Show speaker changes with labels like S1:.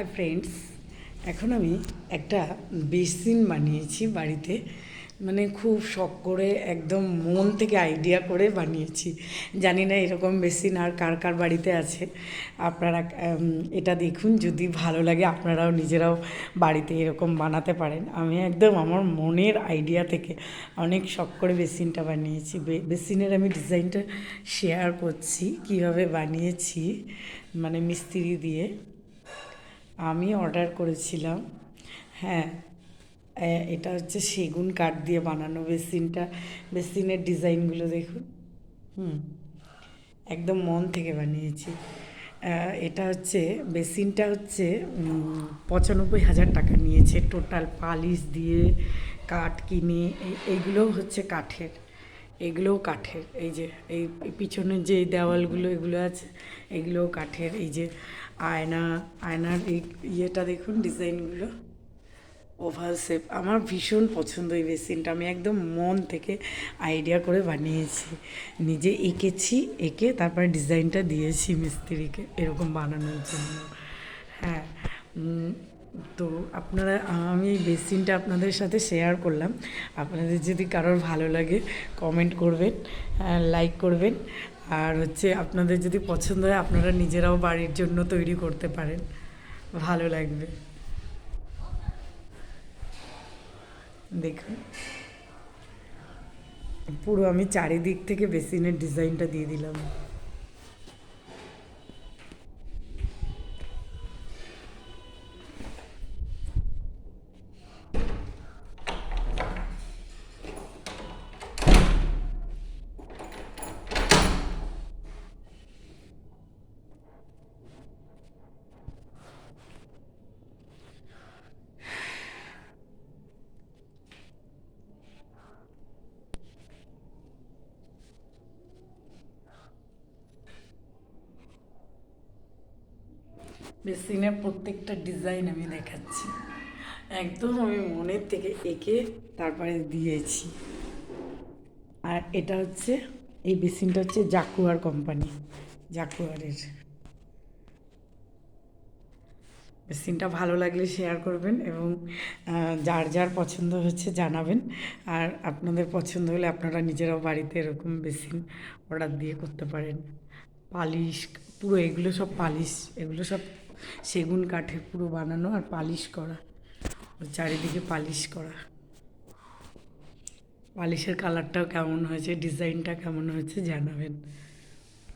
S1: Hi friends, এখন আমি একটা বেসিন বানিয়েছি বাড়িতে। মানে খুব শখ করে একদম মন থেকে আইডিয়া করে বানিয়েছি। জানি না এরকম বেসিন আর কার কার বাড়িতে আছে। আপনারা এটা দেখুন, যদি ভালো লাগে আপনারাও নিজেরাও বাড়িতে এরকম বানাতে পারেন। আমি একদম আমার মনের আইডিয়া থেকে অনেক শখ করে বেসিনটা বানিয়েছি। বেসিনের আমি ডিজাইনটা শেয়ার করছি কীভাবে বানিয়েছি, মানে মিস্ত্রি দিয়ে আমি অর্ডার করেছিলাম। হ্যাঁ, এটা হচ্ছে সেগুন কাঠ দিয়ে বানানো বেসিনটা। বেসিনের ডিজাইনগুলো দেখুন। হুম, একদম মন থেকে বানিয়েছি। এটা হচ্ছে বেসিনটা হচ্ছে 95,000 টাকা নিয়েছে টোটাল, পালিশ দিয়ে কাঠ কিনে। এইগুলোও হচ্ছে কাঠের, এগুলোও কাঠের। এই যে এই পিছনের যে দেওয়ালগুলো এগুলো আছে, এগুলোও কাঠের। এই যে আয়নার এই ইয়েটা দেখুন, ডিজাইনগুলো ওভাল শেপ। আমার ভীষণ পছন্দ এই বেসিনটা। আমি একদম মন থেকে আইডিয়া করে বানিয়েছি, নিজে এঁকে তারপরে ডিজাইনটা দিয়েছি মিস্ত্রিকে এরকম বানানোর জন্য। হ্যাঁ, তো আপনারা, আমি এই বেসিনটা আপনাদের সাথে শেয়ার করলাম। আপনাদের যদি কারোর ভালো লাগে কমেন্ট করবেন, লাইক করবেন। আর হচ্ছে আপনাদের যদি পছন্দ হয় আপনারা নিজেরাও বাড়ির জন্য তৈরি করতে পারেন, ভালো লাগবে। দেখুন, পুরো আমি চারিদিক থেকে বেসিনের ডিজাইনটা দিয়ে দিলাম। বেসিনের প্রত্যেকটা ডিজাইন আমি দেখাচ্ছি, একদম আমি মনের থেকে এঁকে তারপরে দিয়েছি। আর এটা হচ্ছে, এই বেসিনটা হচ্ছে জাকুয়ার কোম্পানি, জাকুয়ারের। বেসিনটা ভালো লাগলে শেয়ার করবেন এবং যার যার পছন্দ হচ্ছে জানাবেন। আর আপনাদের পছন্দ হলে আপনারা নিজেরাও বাড়িতে এরকম বেসিন অর্ডার দিয়ে করতে পারেন। পালিশ, পুরো এগুলো সব পালিশ, এগুলো সব সেগুন কাঠের পুরো বানানো আর পালিশ করা, চারিদিকে পালিশ করা। পালিশের কালারটাও কেমন হয়েছে, ডিজাইনটা কেমন হয়েছে জানাবেন।